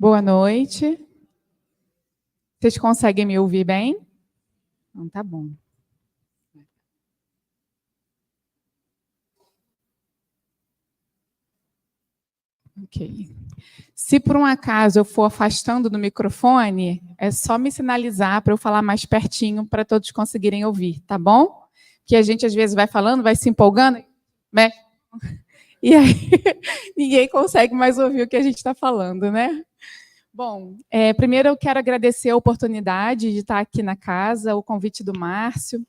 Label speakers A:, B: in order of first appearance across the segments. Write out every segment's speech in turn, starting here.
A: Boa noite. Vocês conseguem me ouvir bem? Então, tá bom. Ok. Se por um acaso eu for afastando do microfone, é só me sinalizar para eu falar mais pertinho para todos conseguirem ouvir, tá bom? Que a gente às vezes vai falando, vai se empolgando, né? E aí ninguém consegue mais ouvir o que a gente está falando, né? Bom, primeiro eu quero agradecer a oportunidade de estar aqui na casa, o convite do Márcio,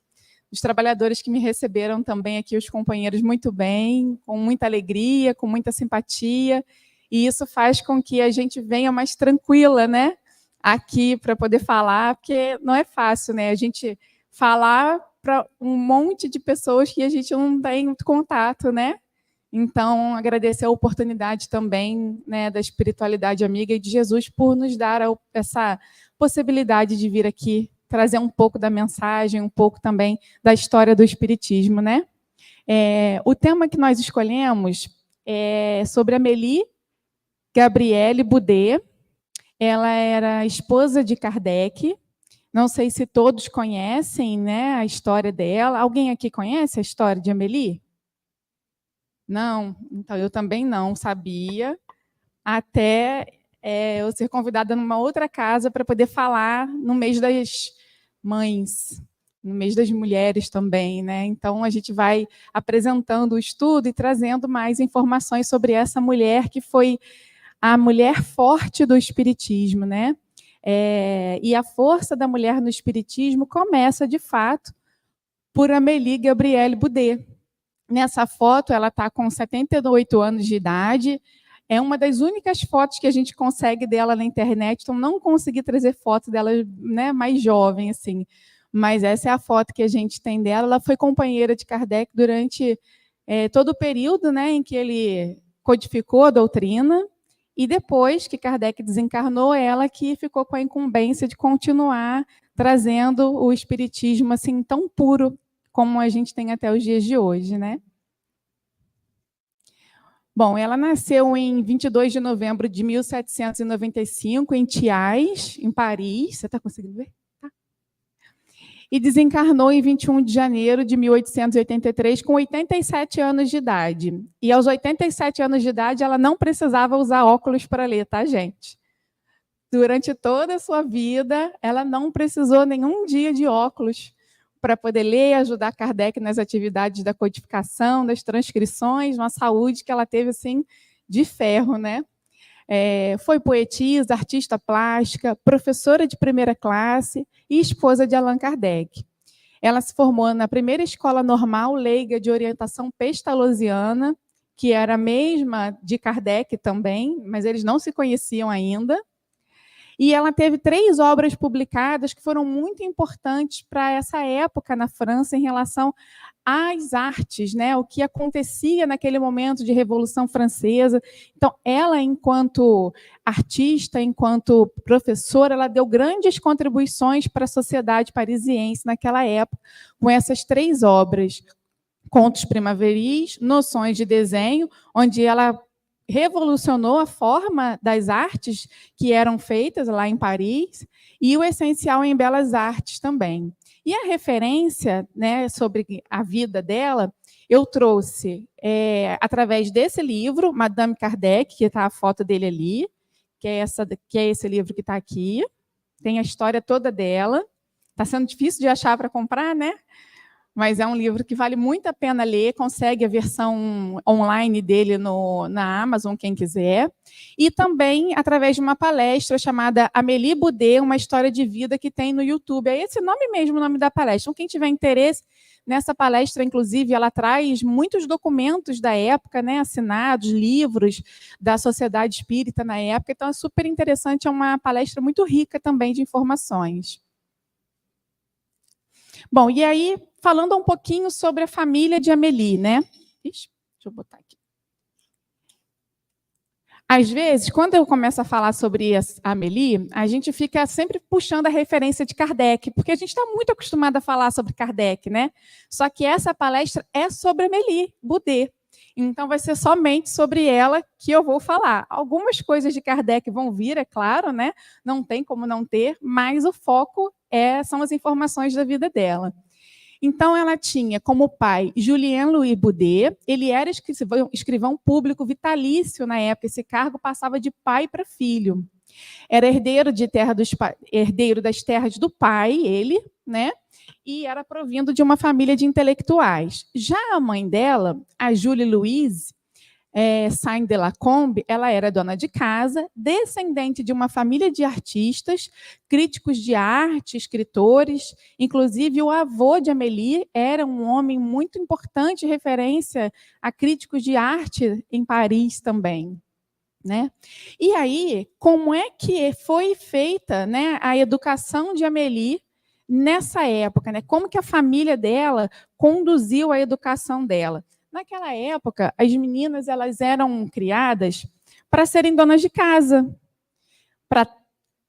A: os trabalhadores que me receberam também aqui, os companheiros, muito bem, com muita alegria, com muita simpatia, e isso faz com que a gente venha mais tranquila, né, aqui para poder falar, porque não é fácil, né, a gente falar para um monte de pessoas que a gente não tem muito contato, né? Então, agradecer a oportunidade também, né, da espiritualidade amiga e de Jesus por nos dar essa possibilidade de vir aqui trazer um pouco da mensagem, um pouco também da história do espiritismo, né? O tema que nós escolhemos é sobre Amélie Gabrielle Boudet. Ela era esposa de Kardec. Não sei se todos conhecem, né, a história dela. Alguém aqui conhece a história de Amélie? Não, então eu também não sabia, até eu ser convidada numa outra casa para poder falar no mês das mães, no mês das mulheres também, né? Então a gente vai apresentando o estudo e trazendo mais informações sobre essa mulher que foi a mulher forte do espiritismo, né? E a força da mulher no espiritismo começa, de fato, por Amélie Gabrielle Boudet. Nessa foto, ela está com 78 anos de idade. É uma das únicas fotos que a gente consegue dela na internet, então não consegui trazer foto dela, né, mais jovem, assim. Mas essa é a foto que a gente tem dela. Ela foi companheira de Kardec durante todo o período, né, em que ele codificou a doutrina, e depois que Kardec desencarnou, ela que ficou com a incumbência de continuar trazendo o espiritismo assim tão puro como a gente tem até os dias de hoje, né? Bom, ela nasceu em 22 de novembro de 1795, em Thiais, em Paris. Você está conseguindo ver? Tá. E desencarnou em 21 de janeiro de 1883, com 87 anos de idade. E aos 87 anos de idade, ela não precisava usar óculos para ler, tá, gente? Durante toda a sua vida, ela não precisou nenhum dia de óculos para poder ler e ajudar Kardec nas atividades da codificação, das transcrições, uma saúde que ela teve assim de ferro, né? Foi poetisa, artista plástica, professora de primeira classe e esposa de Allan Kardec. Ela se formou na primeira escola normal leiga de orientação pestalozziana, que era a mesma de Kardec também, mas eles não se conheciam ainda. E ela teve 3 obras publicadas que foram muito importantes para essa época na França em relação às artes, né? O que acontecia naquele momento de Revolução Francesa. Então, ela, enquanto artista, enquanto professora, ela deu grandes contribuições para a sociedade parisiense naquela época, com essas 3 obras. Contos Primaveris, Noções de Desenho, onde ela revolucionou a forma das artes que eram feitas lá em Paris, e o Essencial em Belas Artes também. E a referência, né, sobre a vida dela, eu trouxe através desse livro, Madame Kardec, que está a foto dele ali, que é esse livro que está aqui, tem a história toda dela. Está sendo difícil de achar para comprar, né? Mas é um livro que vale muito a pena ler, consegue a versão online dele na Amazon, quem quiser. E também através de uma palestra chamada Amélie Boudet, uma história de vida que tem no YouTube. É esse nome mesmo, o nome da palestra. Então, quem tiver interesse nessa palestra, inclusive, ela traz muitos documentos da época, né, assinados, livros da Sociedade Espírita na época. Então, é super interessante, é uma palestra muito rica também de informações. Bom, e aí, falando um pouquinho sobre a família de Amélie, né? Ixi, deixa eu botar aqui. Às vezes, quando eu começo a falar sobre a Amélie, a gente fica sempre puxando a referência de Kardec, porque a gente está muito acostumado a falar sobre Kardec, né? Só que essa palestra é sobre Amélie Boudet. Então, vai ser somente sobre ela que eu vou falar. Algumas coisas de Kardec vão vir, é claro, né? Não tem como não ter, mas o foco são as informações da vida dela. Então, ela tinha como pai Julien-Louis Boudet, ele era escrivão público vitalício na época, esse cargo passava de pai para filho. Era herdeiro das terras do pai, ele, né? E era provindo de uma família de intelectuais. Já a mãe dela, a Julie Louise Saint-Delacombe, ela era dona de casa, descendente de uma família de artistas, críticos de arte, escritores. Inclusive, o avô de Amélie era um homem muito importante, referência a críticos de arte em Paris também. Né? E aí, como é que foi feita, né, a educação de Amélie nessa época? Né? Como que a família dela conduziu a educação dela? Naquela época, as meninas elas eram criadas para serem donas de casa, para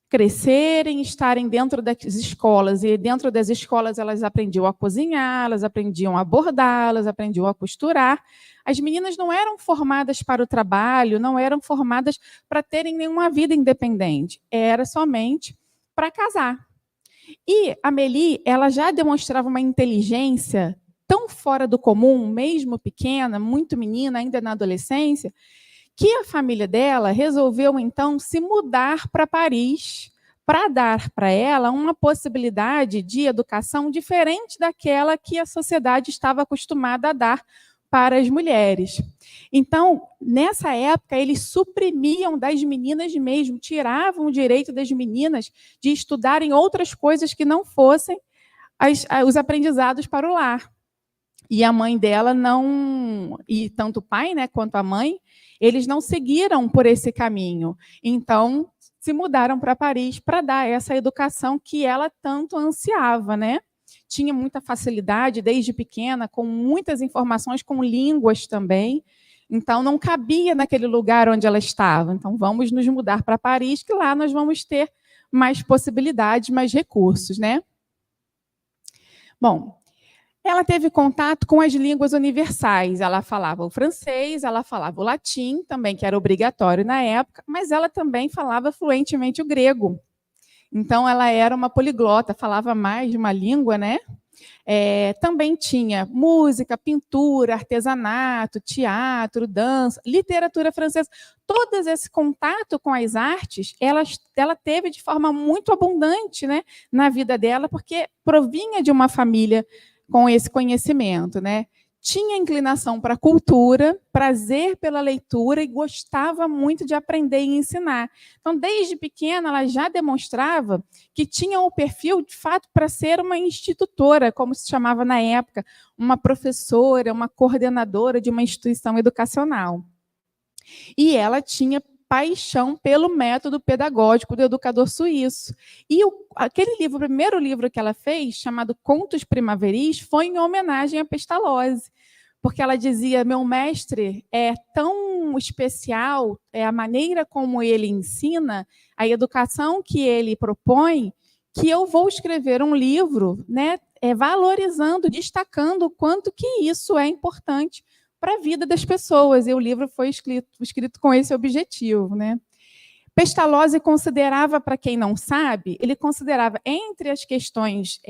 A: crescerem, estarem dentro das escolas. E dentro das escolas elas aprendiam a cozinhar, elas aprendiam a bordar, elas aprendiam a costurar. As meninas não eram formadas para o trabalho, não eram formadas para terem nenhuma vida independente. Era somente para casar. E a Amélie, ela já demonstrava uma inteligência tão fora do comum, mesmo pequena, muito menina, ainda na adolescência, que a família dela resolveu, então, se mudar para Paris para dar para ela uma possibilidade de educação diferente daquela que a sociedade estava acostumada a dar para as mulheres. Então, nessa época, eles suprimiam das meninas mesmo, tiravam o direito das meninas de estudarem outras coisas que não fossem os aprendizados para o lar. E a mãe dela não, e tanto o pai, né, quanto a mãe, eles não seguiram por esse caminho. Então, se mudaram para Paris para dar essa educação que ela tanto ansiava, né? Tinha muita facilidade desde pequena, com muitas informações, com línguas também. Então, não cabia naquele lugar onde ela estava. Então, vamos nos mudar para Paris, que lá nós vamos ter mais possibilidades, mais recursos, né? Bom, ela teve contato com as línguas universais. Ela falava o francês, ela falava o latim, também, que era obrigatório na época, mas ela também falava fluentemente o grego. Então, ela era uma poliglota, falava mais de uma língua, né? Também tinha música, pintura, artesanato, teatro, dança, literatura francesa. Todo esse contato com as artes, ela teve de forma muito abundante, né, na vida dela, porque provinha de uma família com esse conhecimento, né? Tinha inclinação para a cultura, prazer pela leitura e gostava muito de aprender e ensinar. Então, desde pequena, ela já demonstrava que tinha o perfil, de fato, para ser uma institutora, como se chamava na época, uma professora, uma coordenadora de uma instituição educacional. E ela tinha paixão pelo método pedagógico do educador suíço. E aquele livro, o primeiro livro que ela fez, chamado Contos Primaveris, foi em homenagem a Pestalozzi, porque ela dizia, meu mestre é tão especial, a maneira como ele ensina, a educação que ele propõe, que eu vou escrever um livro, né, valorizando, destacando o quanto que isso é importante para a vida das pessoas, e o livro foi escrito com esse objetivo, né? Pestalozzi considerava, para quem não sabe, ele considerava entre as questões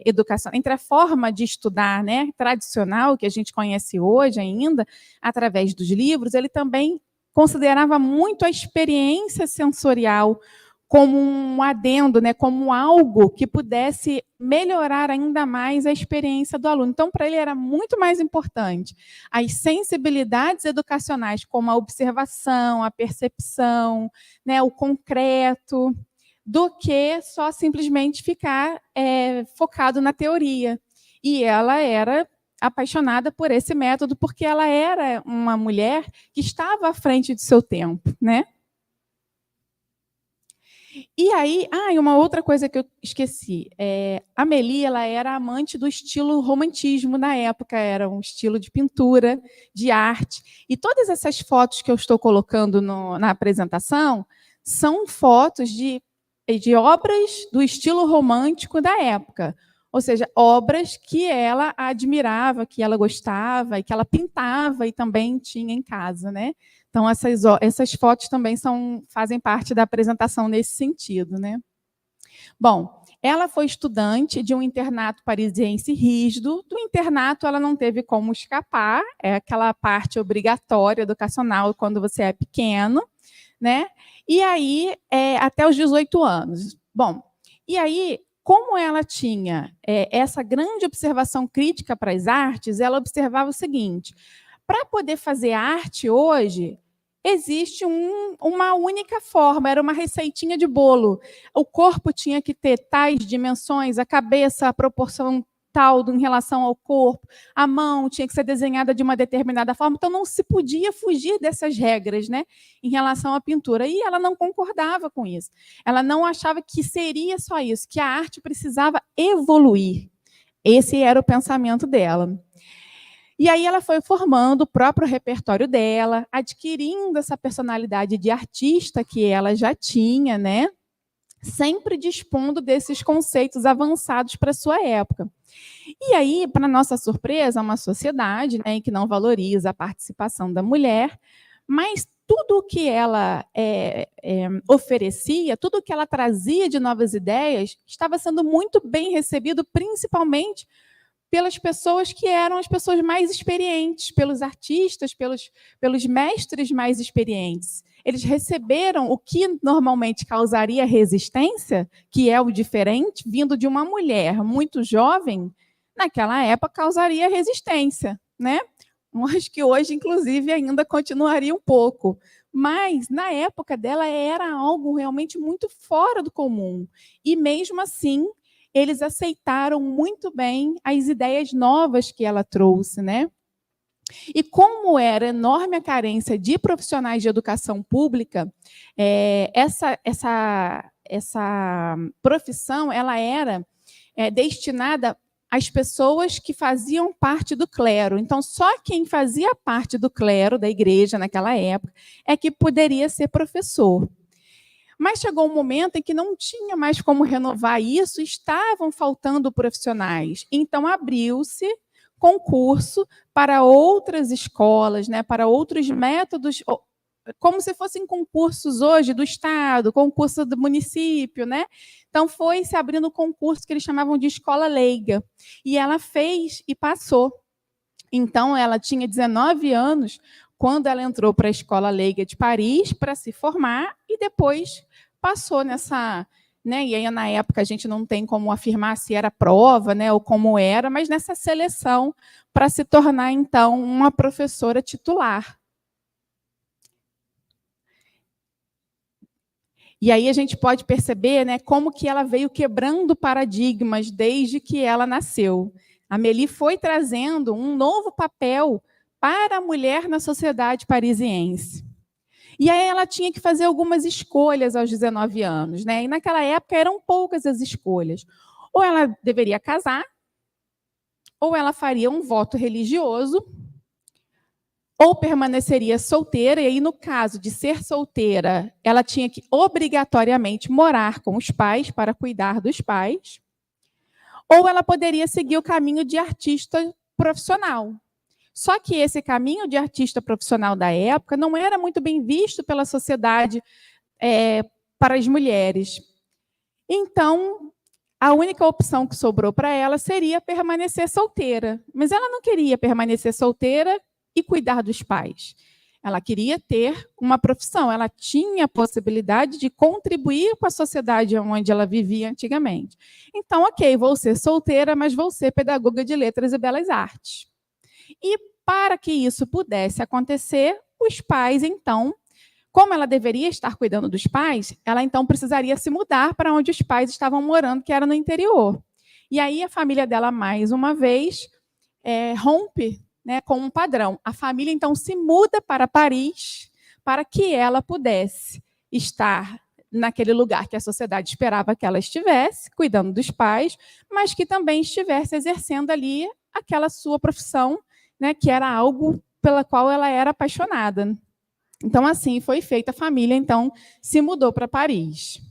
A: educacionais, entre a forma de estudar, né, tradicional, que a gente conhece hoje ainda, através dos livros, ele também considerava muito a experiência sensorial como um adendo, né, como algo que pudesse melhorar ainda mais a experiência do aluno. Então, para ele era muito mais importante as sensibilidades educacionais, como a observação, a percepção, né, o concreto, do que só simplesmente ficar focado na teoria. E ela era apaixonada por esse método, porque ela era uma mulher que estava à frente de seu tempo, né? E aí, uma outra coisa que eu esqueci. A Amélie, ela era amante do estilo romantismo na época, era um estilo de pintura, de arte. E todas essas fotos que eu estou colocando na apresentação são fotos de obras do estilo romântico da época. Ou seja, obras que ela admirava, que ela gostava e que ela pintava e também tinha em casa, né? Então, essas fotos também fazem parte da apresentação nesse sentido, né? Bom, ela foi estudante de um internato parisiense rígido. Do internato, ela não teve como escapar, é aquela parte obrigatória educacional quando você é pequeno, né? E aí, até os 18 anos. Bom, e aí, como ela tinha essa grande observação crítica para as artes, ela observava o seguinte: para poder fazer arte hoje, existe uma única forma, era uma receitinha de bolo. O corpo tinha que ter tais dimensões, a cabeça, a proporção tal em relação ao corpo, a mão tinha que ser desenhada de uma determinada forma, então não se podia fugir dessas regras, né, em relação à pintura. E ela não concordava com isso. Ela não achava que seria só isso, que a arte precisava evoluir. Esse era o pensamento dela. E aí ela foi formando o próprio repertório dela, adquirindo essa personalidade de artista que ela já tinha, né? Sempre dispondo desses conceitos avançados para a sua época. E aí, para nossa surpresa, uma sociedade, né, que não valoriza a participação da mulher, mas tudo o que ela oferecia, tudo o que ela trazia de novas ideias, estava sendo muito bem recebido, principalmente pelas pessoas que eram as pessoas mais experientes, pelos artistas, pelos mestres mais experientes. Eles receberam o que normalmente causaria resistência, que é o diferente, vindo de uma mulher muito jovem, naquela época causaria resistência, né? Mas que hoje, inclusive, ainda continuaria um pouco. Mas, na época dela, era algo realmente muito fora do comum. E, mesmo assim, eles aceitaram muito bem as ideias novas que ela trouxe, né? E como era enorme a carência de profissionais de educação pública, essa profissão ela era destinada às pessoas que faziam parte do clero. Então, só quem fazia parte do clero da igreja naquela época é que poderia ser professor. Mas chegou um momento em que não tinha mais como renovar isso, estavam faltando profissionais. Então, abriu-se concurso para outras escolas, né, para outros métodos, como se fossem concursos hoje do Estado, concurso do município, né? Então, foi se abrindo concurso que eles chamavam de escola leiga. E ela fez e passou. Então, ela tinha 19 anos quando ela entrou para a Escola Leiga de Paris para se formar e depois passou nessa... Né, e aí, na época, a gente não tem como afirmar se era prova, né, ou como era, mas nessa seleção para se tornar, então, uma professora titular. E aí a gente pode perceber, né, como que ela veio quebrando paradigmas desde que ela nasceu. A Amélie foi trazendo um novo papel para a mulher na sociedade parisiense. E aí ela tinha que fazer algumas escolhas aos 19 anos, né? E naquela época eram poucas as escolhas. Ou ela deveria casar, ou ela faria um voto religioso, ou permaneceria solteira, e aí, no caso de ser solteira, ela tinha que obrigatoriamente morar com os pais para cuidar dos pais, ou ela poderia seguir o caminho de artista profissional. Só que esse caminho de artista profissional da época não era muito bem visto pela sociedade para as mulheres. Então, a única opção que sobrou para ela seria permanecer solteira. Mas ela não queria permanecer solteira e cuidar dos pais. Ela queria ter uma profissão, ela tinha a possibilidade de contribuir com a sociedade onde ela vivia antigamente. Então, ok, vou ser solteira, mas vou ser pedagoga de letras e belas artes. E para que isso pudesse acontecer, os pais, então, como ela deveria estar cuidando dos pais, ela então precisaria se mudar para onde os pais estavam morando, que era no interior. E aí a família dela, mais uma vez, rompe, né, com um padrão. A família, então, se muda para Paris para que ela pudesse estar naquele lugar que a sociedade esperava que ela estivesse, cuidando dos pais, mas que também estivesse exercendo ali aquela sua profissão, né, que era algo pela qual ela era apaixonada. Então, assim foi feita. A família, então, se mudou para Paris.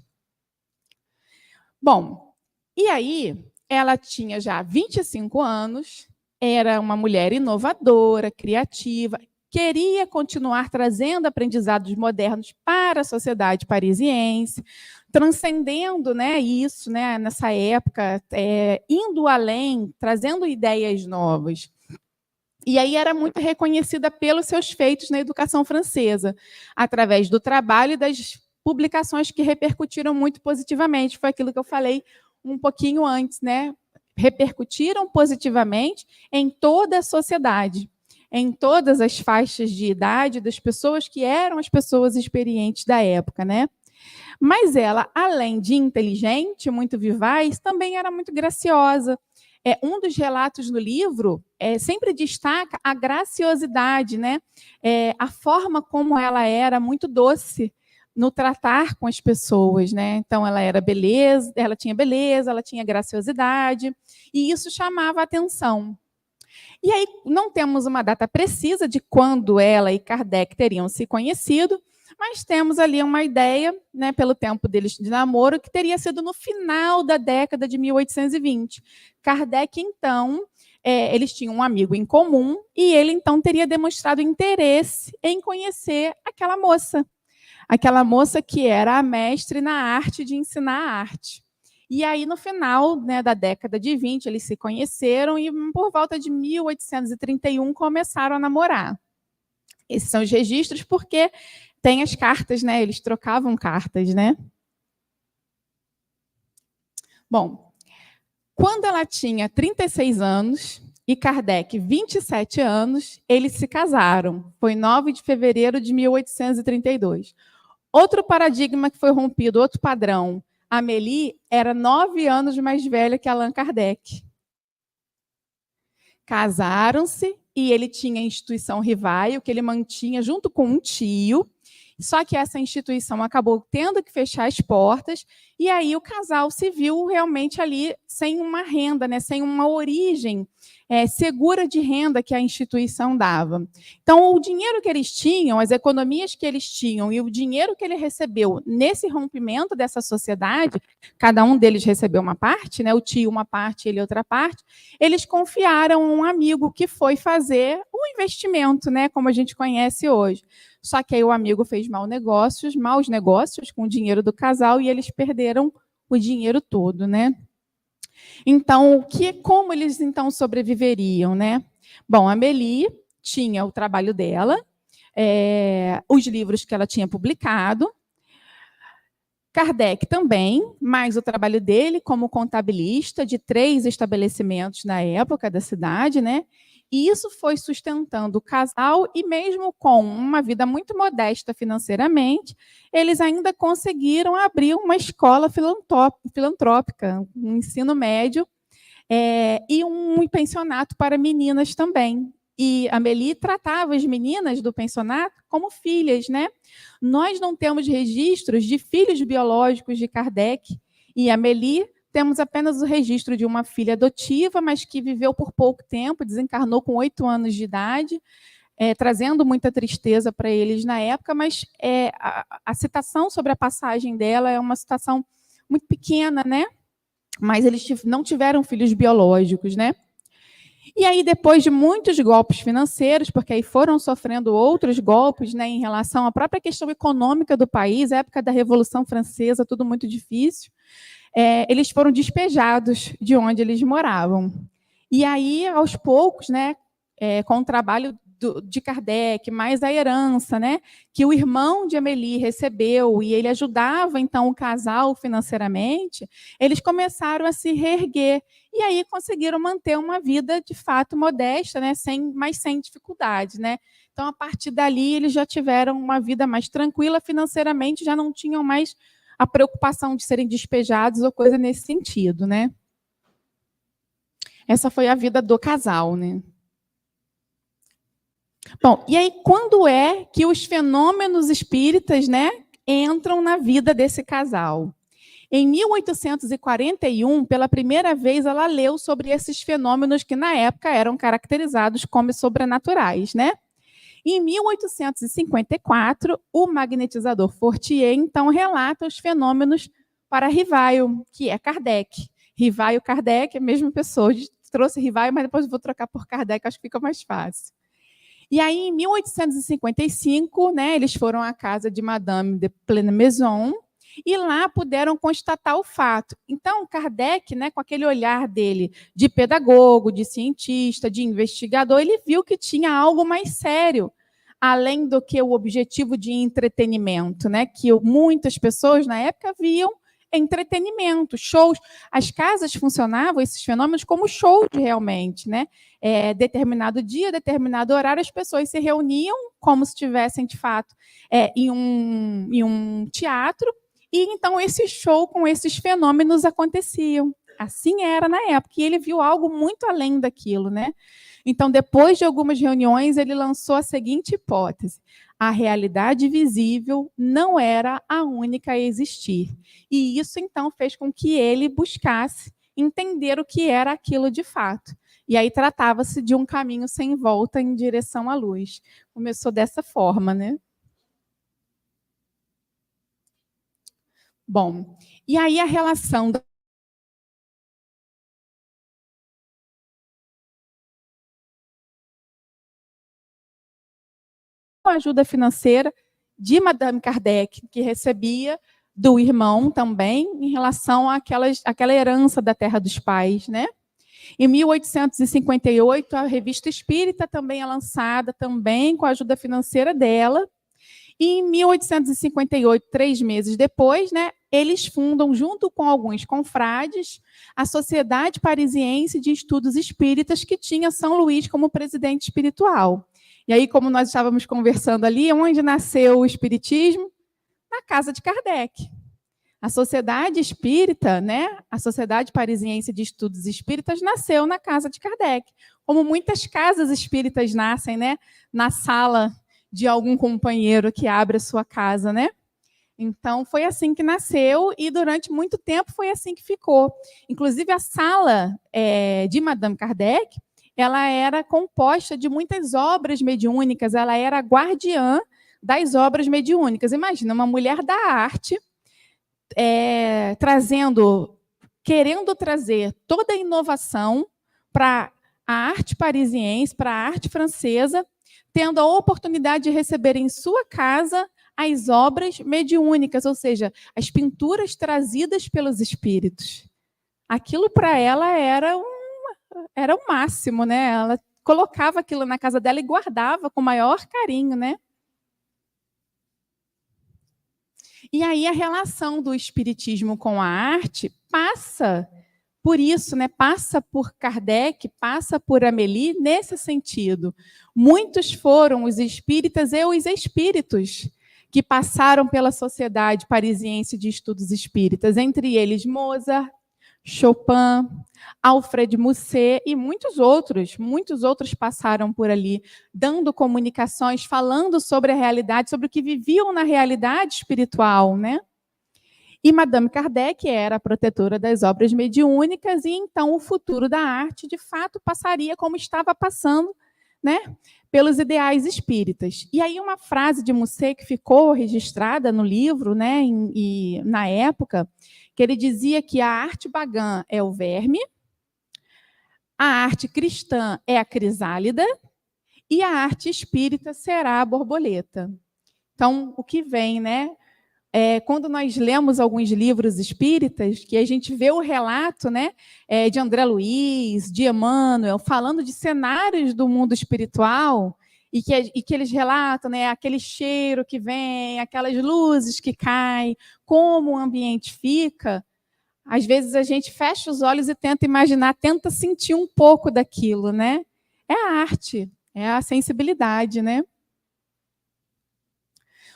A: Bom, e aí ela tinha já 25 anos, era uma mulher inovadora, criativa, queria continuar trazendo aprendizados modernos para a sociedade parisiense, transcendendo, né, isso, né, nessa época, indo além, trazendo ideias novas. E aí era muito reconhecida pelos seus feitos na educação francesa, através do trabalho e das publicações que repercutiram muito positivamente. Foi aquilo que eu falei um pouquinho antes, né? Repercutiram positivamente em toda a sociedade, em todas as faixas de idade das pessoas que eram as pessoas experientes da época, né? Mas ela, além de inteligente, muito vivaz, também era muito graciosa. Um dos relatos no livro sempre destaca a graciosidade, né? A forma como ela era muito doce no tratar com as pessoas, né? Então ela era beleza, ela tinha graciosidade, e isso chamava a atenção. E aí não temos uma data precisa de quando ela e Kardec teriam se conhecido, mas temos ali uma ideia, né, pelo tempo deles de namoro, que teria sido no final da década de 1820. Kardec, então, eles tinham um amigo em comum, e ele, então, teria demonstrado interesse em conhecer aquela moça que era a mestre na arte de ensinar a arte. E aí, no final, né, da década de 20, eles se conheceram e, por volta de 1831, começaram a namorar. Esses são os registros, porque tem as cartas, né? Eles trocavam cartas, né? Bom, quando ela tinha 36 anos e Kardec 27 anos, eles se casaram. Foi 9 de fevereiro de 1832. Outro paradigma que foi rompido, outro padrão. Amélie era 9 anos mais velha que Allan Kardec. Casaram-se e ele tinha a instituição Rivaio, que ele mantinha junto com um tio. Só que essa instituição acabou tendo que fechar as portas, e aí o casal se viu realmente ali sem uma renda, né, sem uma origem segura de renda que a instituição dava. Então, o dinheiro que eles tinham, as economias que eles tinham e o dinheiro que ele recebeu nesse rompimento dessa sociedade, cada um deles recebeu uma parte, né, o tio uma parte, ele outra parte, eles confiaram a um amigo que foi fazer um investimento, né, como a gente conhece hoje. Só que aí o amigo fez maus negócios com o dinheiro do casal, e eles perderam o dinheiro todo, né? Então, como eles então sobreviveriam, né? Bom, a Amélie tinha o trabalho dela, os livros que ela tinha publicado, Kardec também, mas o trabalho dele como contabilista de 3 estabelecimentos na época da cidade, né? E isso foi sustentando o casal, e mesmo com uma vida muito modesta financeiramente, eles ainda conseguiram abrir uma escola filantrópica, um ensino médio, e um pensionato para meninas também. E a Amélie tratava as meninas do pensionato como filhas, né? Nós não temos registros de filhos biológicos de Kardec, e a Amélie temos apenas o registro de uma filha adotiva, mas que viveu por pouco tempo, desencarnou com 8 anos de idade, trazendo muita tristeza para eles na época, mas a citação sobre a passagem dela é uma citação muito pequena, né? Mas eles não tiveram filhos biológicos, né? E aí, depois de muitos golpes financeiros, porque aí foram sofrendo outros golpes, né, em relação à própria questão econômica do país, época da Revolução Francesa, tudo muito difícil, eles foram despejados de onde eles moravam. E aí, aos poucos, né, com o trabalho de Kardec, mais a herança, né, que o irmão de Amélie recebeu, e ele ajudava, então, o casal financeiramente, eles começaram a se reerguer, e aí conseguiram manter uma vida, de fato, modesta, né, mas sem dificuldades, né. Então, a partir dali, eles já tiveram uma vida mais tranquila financeiramente, já não tinham mais a preocupação de serem despejados ou coisa nesse sentido, né. Essa foi a vida do casal, né. Bom, e aí quando é que os fenômenos espíritas, né, entram na vida desse casal? Em 1841, pela primeira vez, ela leu sobre esses fenômenos que na época eram caracterizados como sobrenaturais, né? Em 1854, o magnetizador Fortier, então, relata os fenômenos para Rivaio, que é Kardec. Rivaio Kardec, a mesma pessoa. Trouxe Rivaio, mas depois eu vou trocar por Kardec, acho que fica mais fácil. E aí, em 1855, né, eles foram à casa de Madame de Plenmaison e lá puderam constatar o fato. Então, Kardec, né, com aquele olhar dele de pedagogo, de cientista, de investigador, ele viu que tinha algo mais sério, além do que o objetivo de entretenimento, né, que muitas pessoas na época viam entretenimento, shows. As casas funcionavam, esses fenômenos, como shows realmente, né? Determinado dia, determinado horário, as pessoas se reuniam como se estivessem, de fato, em um teatro, e então esse show com esses fenômenos aconteciam. Assim era na época, e ele viu algo muito além daquilo, né? Então, depois de algumas reuniões, ele lançou a seguinte hipótese: a realidade visível não era a única a existir. E isso, então, fez com que ele buscasse entender o que era aquilo de fato. E aí tratava-se de um caminho sem volta em direção à luz. Começou dessa forma, né? Bom, e aí a relação a ajuda financeira de Madame Kardec, que recebia do irmão também, em relação àquela herança da Terra dos Pais, né? Em 1858, a Revista Espírita também é lançada, também com a ajuda financeira dela. E em 1858, 3 meses depois, né, eles fundam, junto com alguns confrades, a Sociedade Parisiense de Estudos Espíritas, que tinha São Luís como presidente espiritual. E aí, como nós estávamos conversando ali, onde nasceu o Espiritismo? Na casa de Kardec. A Sociedade Espírita, né, a Sociedade Parisiense de Estudos Espíritas, nasceu na casa de Kardec. Como muitas casas espíritas nascem, né, na sala de algum companheiro que abre a sua casa, né? Então, foi assim que nasceu e durante muito tempo foi assim que ficou. Inclusive, a sala de Madame Kardec, ela era composta de muitas obras mediúnicas, ela era a guardiã das obras mediúnicas. Imagina, uma mulher da arte querendo trazer toda a inovação para a arte parisiense, para a arte francesa, tendo a oportunidade de receber em sua casa as obras mediúnicas, ou seja, as pinturas trazidas pelos espíritos. Aquilo para ela era o máximo, né? Ela colocava aquilo na casa dela e guardava com o maior carinho, né? E aí a relação do espiritismo com a arte passa por isso, né? Passa por Kardec, passa por Amélie nesse sentido. Muitos foram os espíritas e os espíritos que passaram pela Sociedade Parisiense de Estudos Espíritas, entre eles Mozart, Chopin, Alfred Musset e muitos outros passaram por ali, dando comunicações, falando sobre a realidade, sobre o que viviam na realidade espiritual, né? E Madame Kardec era a protetora das obras mediúnicas, e então o futuro da arte, de fato, passaria como estava passando, né, pelos ideais espíritas. E aí uma frase de Musset que ficou registrada no livro, né, e na época, que ele dizia que a arte pagã é o verme, a arte cristã é a crisálida e a arte espírita será a borboleta. Então, o que vem, né? Quando nós lemos alguns livros espíritas, que a gente vê o relato, né, de André Luiz, de Emmanuel, falando de cenários do mundo espiritual, e que eles relatam, né, aquele cheiro que vem, aquelas luzes que caem, como o ambiente fica, às vezes a gente fecha os olhos e tenta imaginar, tenta sentir um pouco daquilo, né? É a arte, é a sensibilidade, né?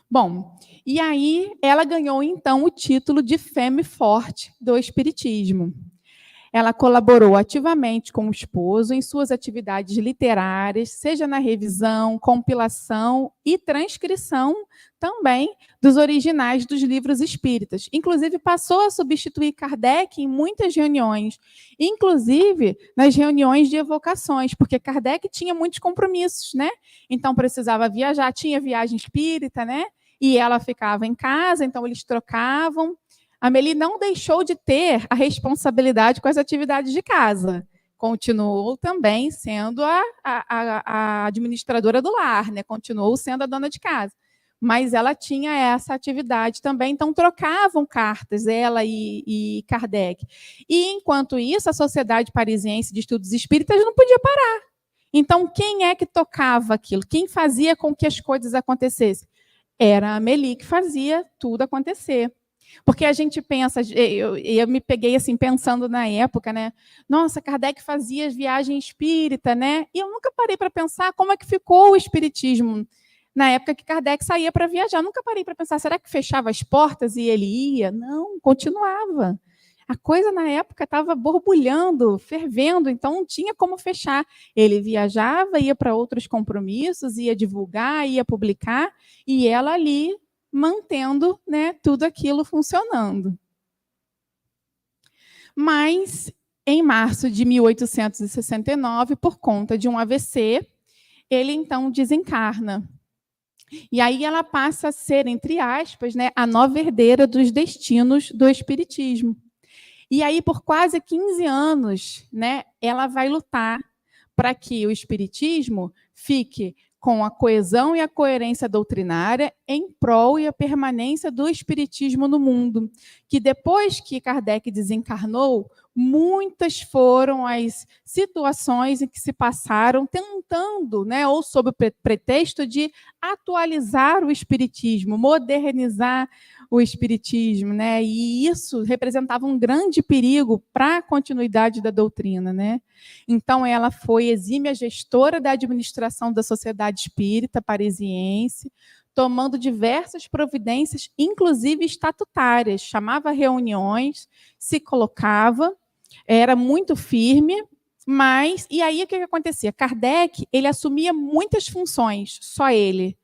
A: Bom, e aí ela ganhou, então, o título de Femme Forte do Espiritismo. Ela colaborou ativamente com o esposo em suas atividades literárias, seja na revisão, compilação e transcrição também dos originais dos livros espíritas. Inclusive, passou a substituir Kardec em muitas reuniões, inclusive nas reuniões de evocações, porque Kardec tinha muitos compromissos, né? Então, precisava viajar, tinha viagem espírita, né? E ela ficava em casa, então eles trocavam. Amélie não deixou de ter a responsabilidade com as atividades de casa. Continuou também sendo a administradora do lar, né? Continuou sendo a dona de casa. Mas ela tinha essa atividade também, então trocavam cartas, ela e Kardec. E, enquanto isso, a Sociedade Parisiense de Estudos Espíritas não podia parar. Então, quem é que tocava aquilo? Quem fazia com que as coisas acontecessem? Era a Amélie que fazia tudo acontecer. Porque a gente pensa, eu me peguei assim pensando na época, né? Nossa, Kardec fazia viagem espírita, né? E eu nunca parei para pensar como é que ficou o espiritismo na época que Kardec saía para viajar. Eu nunca parei para pensar, será que fechava as portas e ele ia? Não, continuava. A coisa na época estava borbulhando, fervendo, então não tinha como fechar. Ele viajava, ia para outros compromissos, ia divulgar, ia publicar, e ela ali mantendo, né, tudo aquilo funcionando. Mas, em março de 1869, por conta de um AVC, ele então desencarna. E aí ela passa a ser, entre aspas, né, a nova herdeira dos destinos do espiritismo. E aí, por quase 15 anos, né, ela vai lutar para que o espiritismo fique com a coesão e a coerência doutrinária em prol e a permanência do espiritismo no mundo. Que depois que Kardec desencarnou, muitas foram as situações em que se passaram tentando, né, ou sob o pretexto de atualizar o espiritismo, modernizar o espiritismo, né? E isso representava um grande perigo para a continuidade da doutrina, né? Então ela foi exímia gestora da administração da Sociedade Espírita Parisiense, tomando diversas providências, inclusive estatutárias, chamava reuniões, se colocava, era muito firme, mas e aí o que acontecia? Kardec, ele assumia muitas funções, só ele.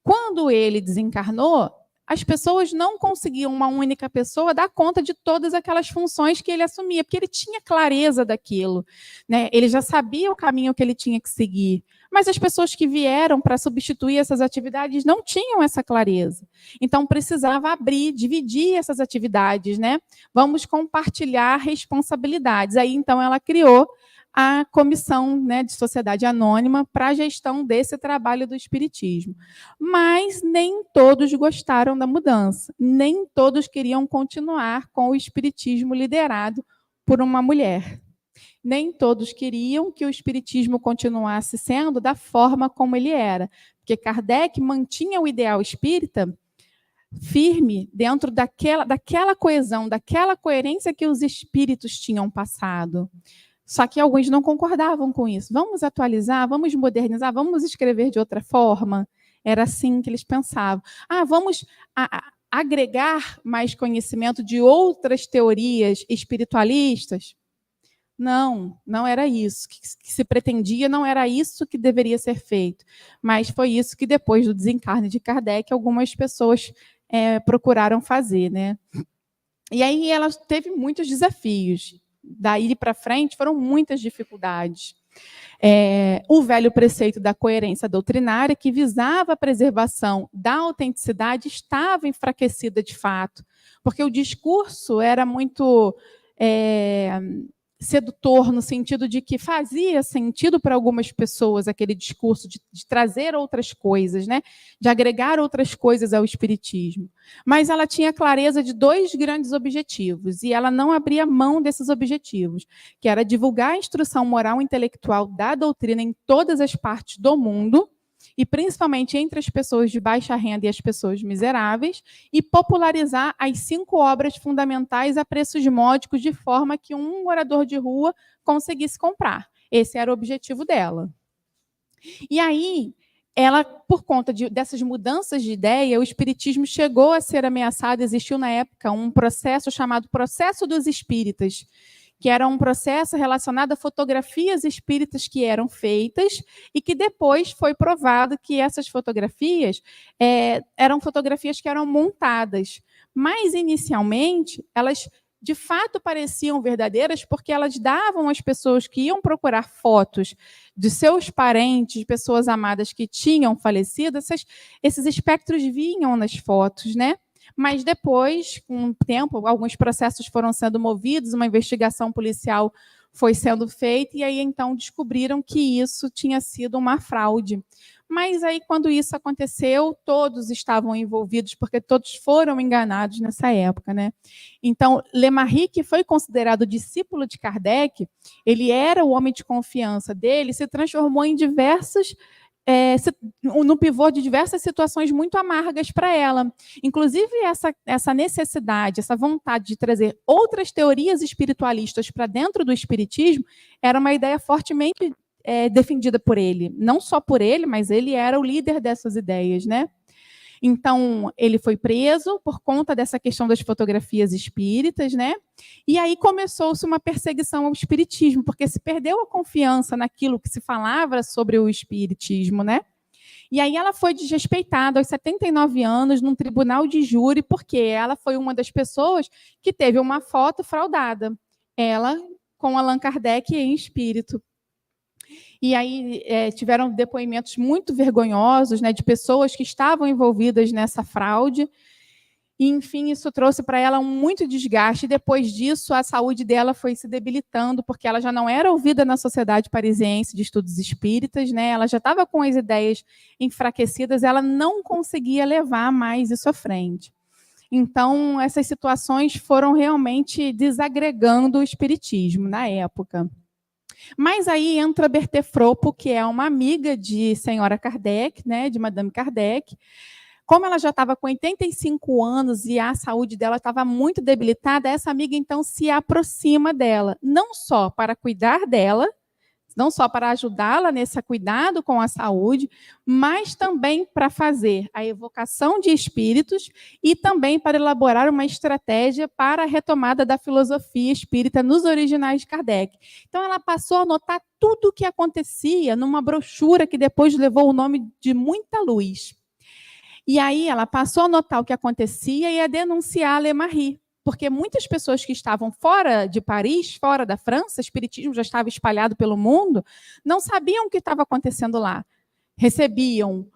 A: Quando ele desencarnou, as pessoas não conseguiam, uma única pessoa, dar conta de todas aquelas funções que ele assumia, porque ele tinha clareza daquilo, né? Ele já sabia o caminho que ele tinha que seguir, mas as pessoas que vieram para substituir essas atividades não tinham essa clareza. Então, precisava abrir, dividir essas atividades, né? Vamos compartilhar responsabilidades. Aí, então, ela criou a comissão, né, de sociedade anônima para a gestão desse trabalho do espiritismo. Mas nem todos gostaram da mudança, nem todos queriam continuar com o espiritismo liderado por uma mulher. Nem todos queriam que o espiritismo continuasse sendo da forma como ele era, porque Kardec mantinha o ideal espírita firme dentro daquela coesão, daquela coerência que os espíritos tinham passado. Só que alguns não concordavam com isso. Vamos atualizar, vamos modernizar, vamos escrever de outra forma. Era assim que eles pensavam. Vamos agregar mais conhecimento de outras teorias espiritualistas? Não, não era isso que se pretendia, não era isso que deveria ser feito. Mas foi isso que, depois do desencarne de Kardec, algumas pessoas procuraram fazer, né? E aí ela teve muitos desafios. Daí para frente foram muitas dificuldades. O velho preceito da coerência doutrinária, que visava a preservação da autenticidade, estava enfraquecida de fato, porque o discurso era muito sedutor, no sentido de que fazia sentido para algumas pessoas aquele discurso de trazer outras coisas, né? De agregar outras coisas ao espiritismo. Mas ela tinha clareza de dois grandes objetivos, e ela não abria mão desses objetivos, que era divulgar a instrução moral e intelectual da doutrina em todas as partes do mundo, e principalmente entre as pessoas de baixa renda e as pessoas miseráveis, e popularizar as 5 obras fundamentais a preços módicos, de forma que um morador de rua conseguisse comprar. Esse era o objetivo dela. E aí, ela, por conta dessas mudanças de ideia, o espiritismo chegou a ser ameaçado. Existiu na época um processo chamado Processo dos Espíritas, que era um processo relacionado a fotografias espíritas que eram feitas e que depois foi provado que essas fotografias eram fotografias que eram montadas. Mas, inicialmente, elas de fato pareciam verdadeiras, porque elas davam às pessoas que iam procurar fotos de seus parentes, de pessoas amadas que tinham falecido, esses espectros vinham nas fotos, né? Mas depois, com o tempo, alguns processos foram sendo movidos, uma investigação policial foi sendo feita, e aí então descobriram que isso tinha sido uma fraude. Mas aí, quando isso aconteceu, todos estavam envolvidos, porque todos foram enganados nessa época, né? Então, Lemarie, que foi considerado discípulo de Kardec, ele era o homem de confiança dele, se transformou em no pivô de diversas situações muito amargas para ela. Inclusive, essa necessidade, essa vontade de trazer outras teorias espiritualistas para dentro do espiritismo, era uma ideia fortemente defendida por ele. Não só por ele, mas ele era o líder dessas ideias, né? Então, ele foi preso por conta dessa questão das fotografias espíritas, né? E aí começou-se uma perseguição ao espiritismo, porque se perdeu a confiança naquilo que se falava sobre o espiritismo, né? E aí ela foi desrespeitada aos 79 anos num tribunal de júri, porque ela foi uma das pessoas que teve uma foto fraudada. Ela com Allan Kardec em espírito. E aí tiveram depoimentos muito vergonhosos, né, de pessoas que estavam envolvidas nessa fraude. E, enfim, isso trouxe para ela muito desgaste. E depois disso, a saúde dela foi se debilitando, porque ela já não era ouvida na Sociedade Parisiense de Estudos Espíritas, né? Ela já estava com as ideias enfraquecidas, ela não conseguia levar mais isso à frente. Então, essas situações foram realmente desagregando o espiritismo na época. Mas aí entra Berthe Fropo, que é uma amiga de Senhora Kardec, né, de Madame Kardec. Como ela já estava com 85 anos e a saúde dela estava muito debilitada, essa amiga, então, se aproxima dela, não só para cuidar dela, não só para ajudá-la nesse cuidado com a saúde, mas também para fazer a evocação de espíritos e também para elaborar uma estratégia para a retomada da filosofia espírita nos originais de Kardec. Então, ela passou a anotar tudo o que acontecia numa brochura que depois levou o nome de Muita Luz. E aí ela passou a anotar o que acontecia e a denunciar a Lemarie, porque muitas pessoas que estavam fora de Paris, fora da França, o espiritismo já estava espalhado pelo mundo, não sabiam o que estava acontecendo lá. Recebiam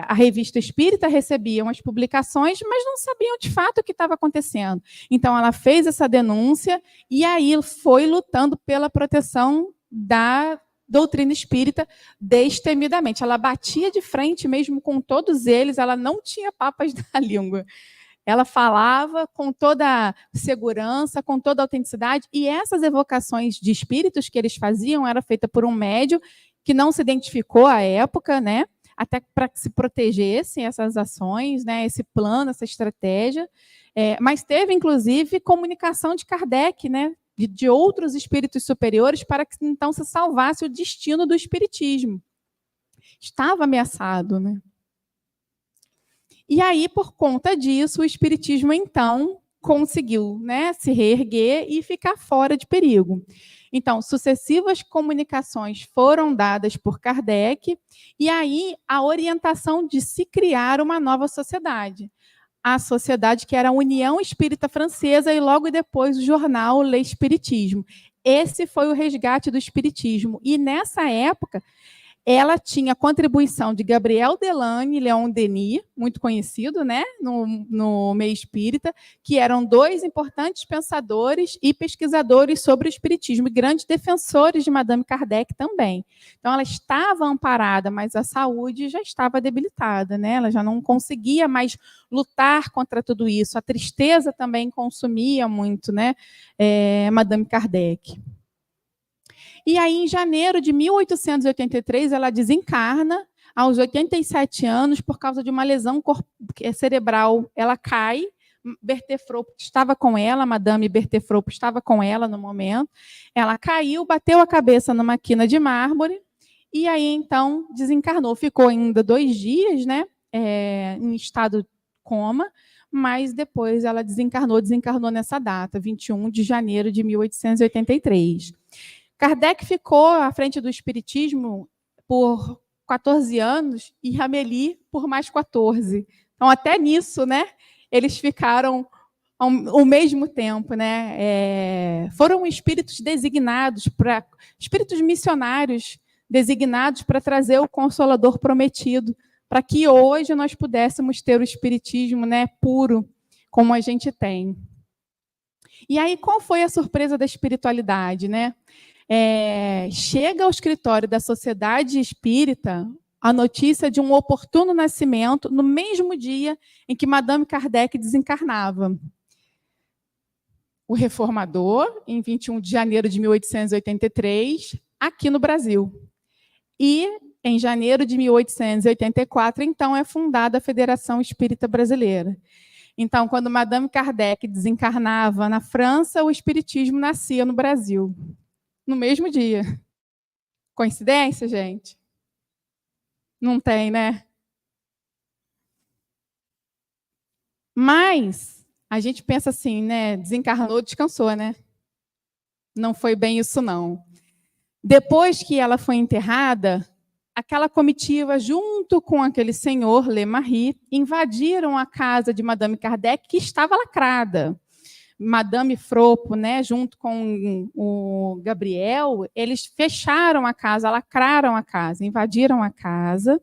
A: a revista espírita, recebiam as publicações, mas não sabiam de fato o que estava acontecendo. Então, ela fez essa denúncia e aí foi lutando pela proteção da doutrina espírita destemidamente. Ela batia de frente mesmo com todos eles, ela não tinha papas na língua. Ela falava com toda segurança, com toda autenticidade, e essas evocações de espíritos que eles faziam era feita por um médium que não se identificou à época, né? Até para que se protegessem essas ações, né? Esse plano, essa estratégia. Mas teve, inclusive, comunicação de Kardec, né? De outros espíritos superiores para que então se salvasse o destino do espiritismo. Estava ameaçado, né? E aí, por conta disso, o espiritismo, então, conseguiu, né, se reerguer e ficar fora de perigo. Então, sucessivas comunicações foram dadas por Kardec, e aí a orientação de se criar uma nova sociedade. A sociedade que era a União Espírita Francesa e logo depois o jornal L'Espiritisme. Esse foi o resgate do espiritismo. E nessa época, ela tinha a contribuição de Gabriel Delane e Leon Denis, muito conhecido, né, no meio espírita, que eram dois importantes pensadores e pesquisadores sobre o espiritismo, e grandes defensores de Madame Kardec também. Então, ela estava amparada, mas a saúde já estava debilitada, né? Ela já não conseguia mais lutar contra tudo isso. A tristeza também consumia muito, né, Madame Kardec. E aí, em janeiro de 1883, ela desencarna, aos 87 anos, por causa de uma lesão cerebral. Ela cai, Berthe Fropo estava com ela, Madame Berthe Fropo estava com ela no momento. Ela caiu, bateu a cabeça numa quina de mármore, e aí, então, desencarnou. Ficou ainda 2 dias, né, em estado coma, mas depois ela desencarnou nessa data, 21 de janeiro de 1883. Kardec ficou à frente do espiritismo por 14 anos e Amélie por mais 14. Então, até nisso, né, eles ficaram ao mesmo tempo, né? Foram espíritos designados espíritos missionários designados para trazer o Consolador prometido, para que hoje nós pudéssemos ter o espiritismo, né, puro, como a gente tem. E aí, qual foi a surpresa da espiritualidade, né? Chega ao escritório da Sociedade Espírita a notícia de um oportuno nascimento no mesmo dia em que Madame Kardec desencarnava. O reformador, em 21 de janeiro de 1883, aqui no Brasil. E, em janeiro de 1884, então, é fundada a Federação Espírita Brasileira. Então, quando Madame Kardec desencarnava na França, o espiritismo nascia no Brasil, no mesmo dia. Coincidência, gente? Não tem, né? Mas a gente pensa assim, né? Desencarnou, descansou, né? Não foi bem isso, não. Depois que ela foi enterrada, aquela comitiva, junto com aquele senhor, Le Marie, invadiram a casa de Madame Kardec, que estava lacrada. Madame Fropo, né, junto com o Gabriel, eles fecharam a casa, lacraram a casa, invadiram a casa,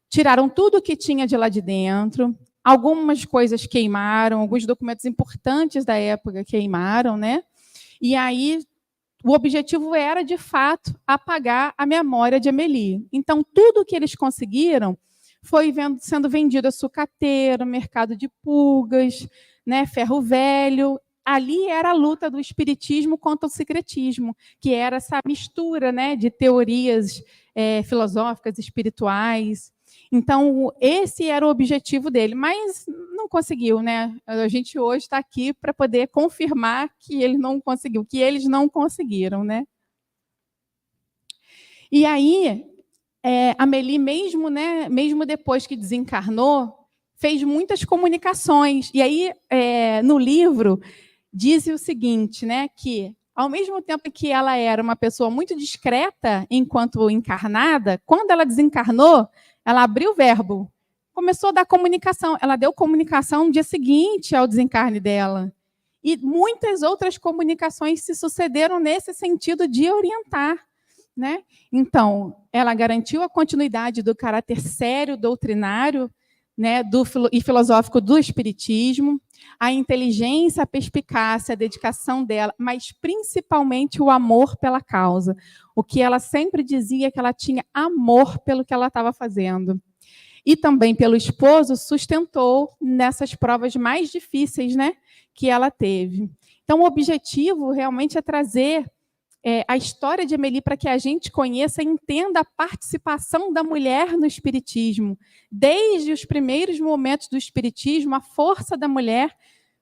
A: tiraram tudo o que tinha de lá de dentro, algumas coisas queimaram, alguns documentos importantes da época queimaram, né? E aí o objetivo era, de fato, apagar a memória de Amélie. Então, tudo que eles conseguiram foi sendo vendido a sucateiro, mercado de pulgas, né, ferro velho. Ali era a luta do espiritismo contra o secretismo, que era essa mistura, né, de teorias filosóficas, espirituais. Então, esse era o objetivo dele, mas não conseguiu, né? A gente hoje está aqui para poder confirmar que ele não conseguiu, que eles não conseguiram, né? E aí, Amélie, mesmo, né, mesmo depois que desencarnou, fez muitas comunicações. E aí, no livro, diz o seguinte, né, que, ao mesmo tempo que ela era uma pessoa muito discreta enquanto encarnada, quando ela desencarnou, ela abriu o verbo, começou a dar comunicação. Ela deu comunicação no dia seguinte ao desencarne dela. E muitas outras comunicações se sucederam nesse sentido de orientar, né? Então, ela garantiu a continuidade do caráter sério, doutrinário, né, e filosófico do espiritismo, a inteligência, a perspicácia, a dedicação dela, mas principalmente o amor pela causa. O que ela sempre dizia é que ela tinha amor pelo que ela estava fazendo. E também pelo esposo, sustentou nessas provas mais difíceis, né, que ela teve. Então, o objetivo realmente é trazer a história de Amélie para que a gente conheça e entenda a participação da mulher no espiritismo. Desde os primeiros momentos do espiritismo, a força da mulher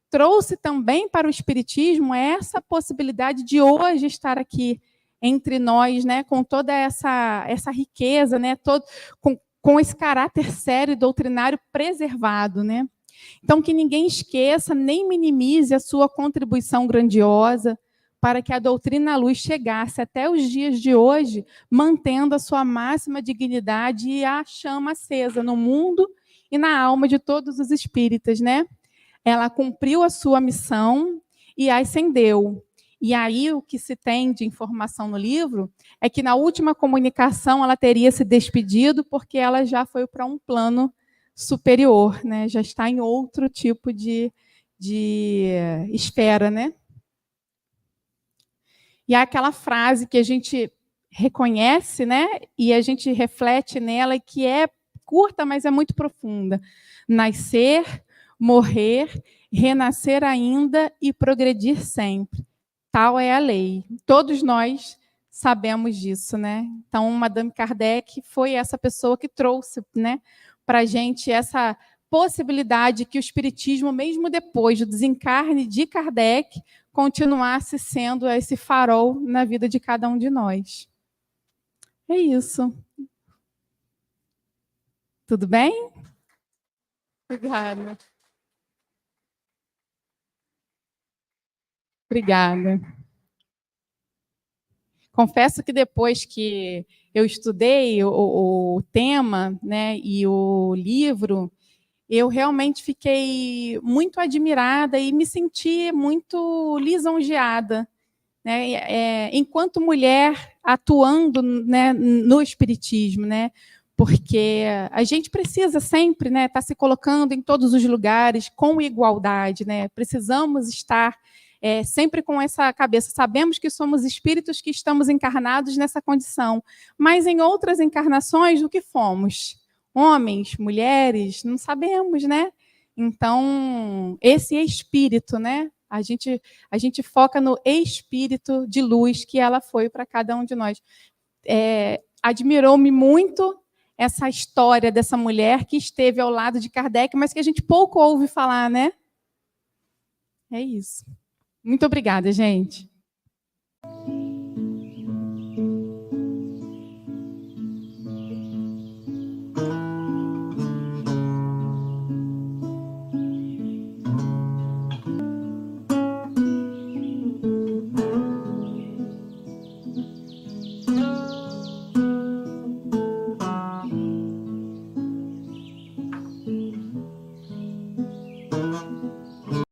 A: trouxe também para o espiritismo essa possibilidade de hoje estar aqui entre nós, né, com toda essa riqueza, né, com esse caráter sério e doutrinário preservado, né? Então, que ninguém esqueça nem minimize a sua contribuição grandiosa para que a doutrina à luz chegasse até os dias de hoje, mantendo a sua máxima dignidade e a chama acesa no mundo e na alma de todos os espíritas, né? Ela cumpriu a sua missão e ascendeu. E aí o que se tem de informação no livro é que na última comunicação ela teria se despedido porque ela já foi para um plano superior, né? Já está em outro tipo de esfera, né? E há aquela frase que a gente reconhece, né? E a gente reflete nela, e que é curta, mas é muito profunda. Nascer, morrer, renascer ainda e progredir sempre. Tal é a lei. Todos nós sabemos disso, né? Então, Madame Kardec foi essa pessoa que trouxe, né, para a gente essa possibilidade que o espiritismo, mesmo depois do desencarne de Kardec, continuasse sendo esse farol na vida de cada um de nós. É isso. Tudo bem? Obrigada. Obrigada. Confesso que depois que eu estudei o tema, né, e o livro, eu realmente fiquei muito admirada e me senti muito lisonjeada, né, enquanto mulher atuando, né, no espiritismo, né, porque a gente precisa sempre, né, estar se colocando em todos os lugares com igualdade, né? Precisamos estar sempre com essa cabeça. Sabemos que somos espíritos que estamos encarnados nessa condição, mas em outras encarnações, o que fomos? Homens, mulheres, não sabemos, né? Então, esse espírito, né? A gente foca no espírito de luz que ela foi para cada um de nós. Admirou-me muito essa história dessa mulher que esteve ao lado de Kardec, mas que a gente pouco ouve falar, né? É isso. Muito obrigada, gente.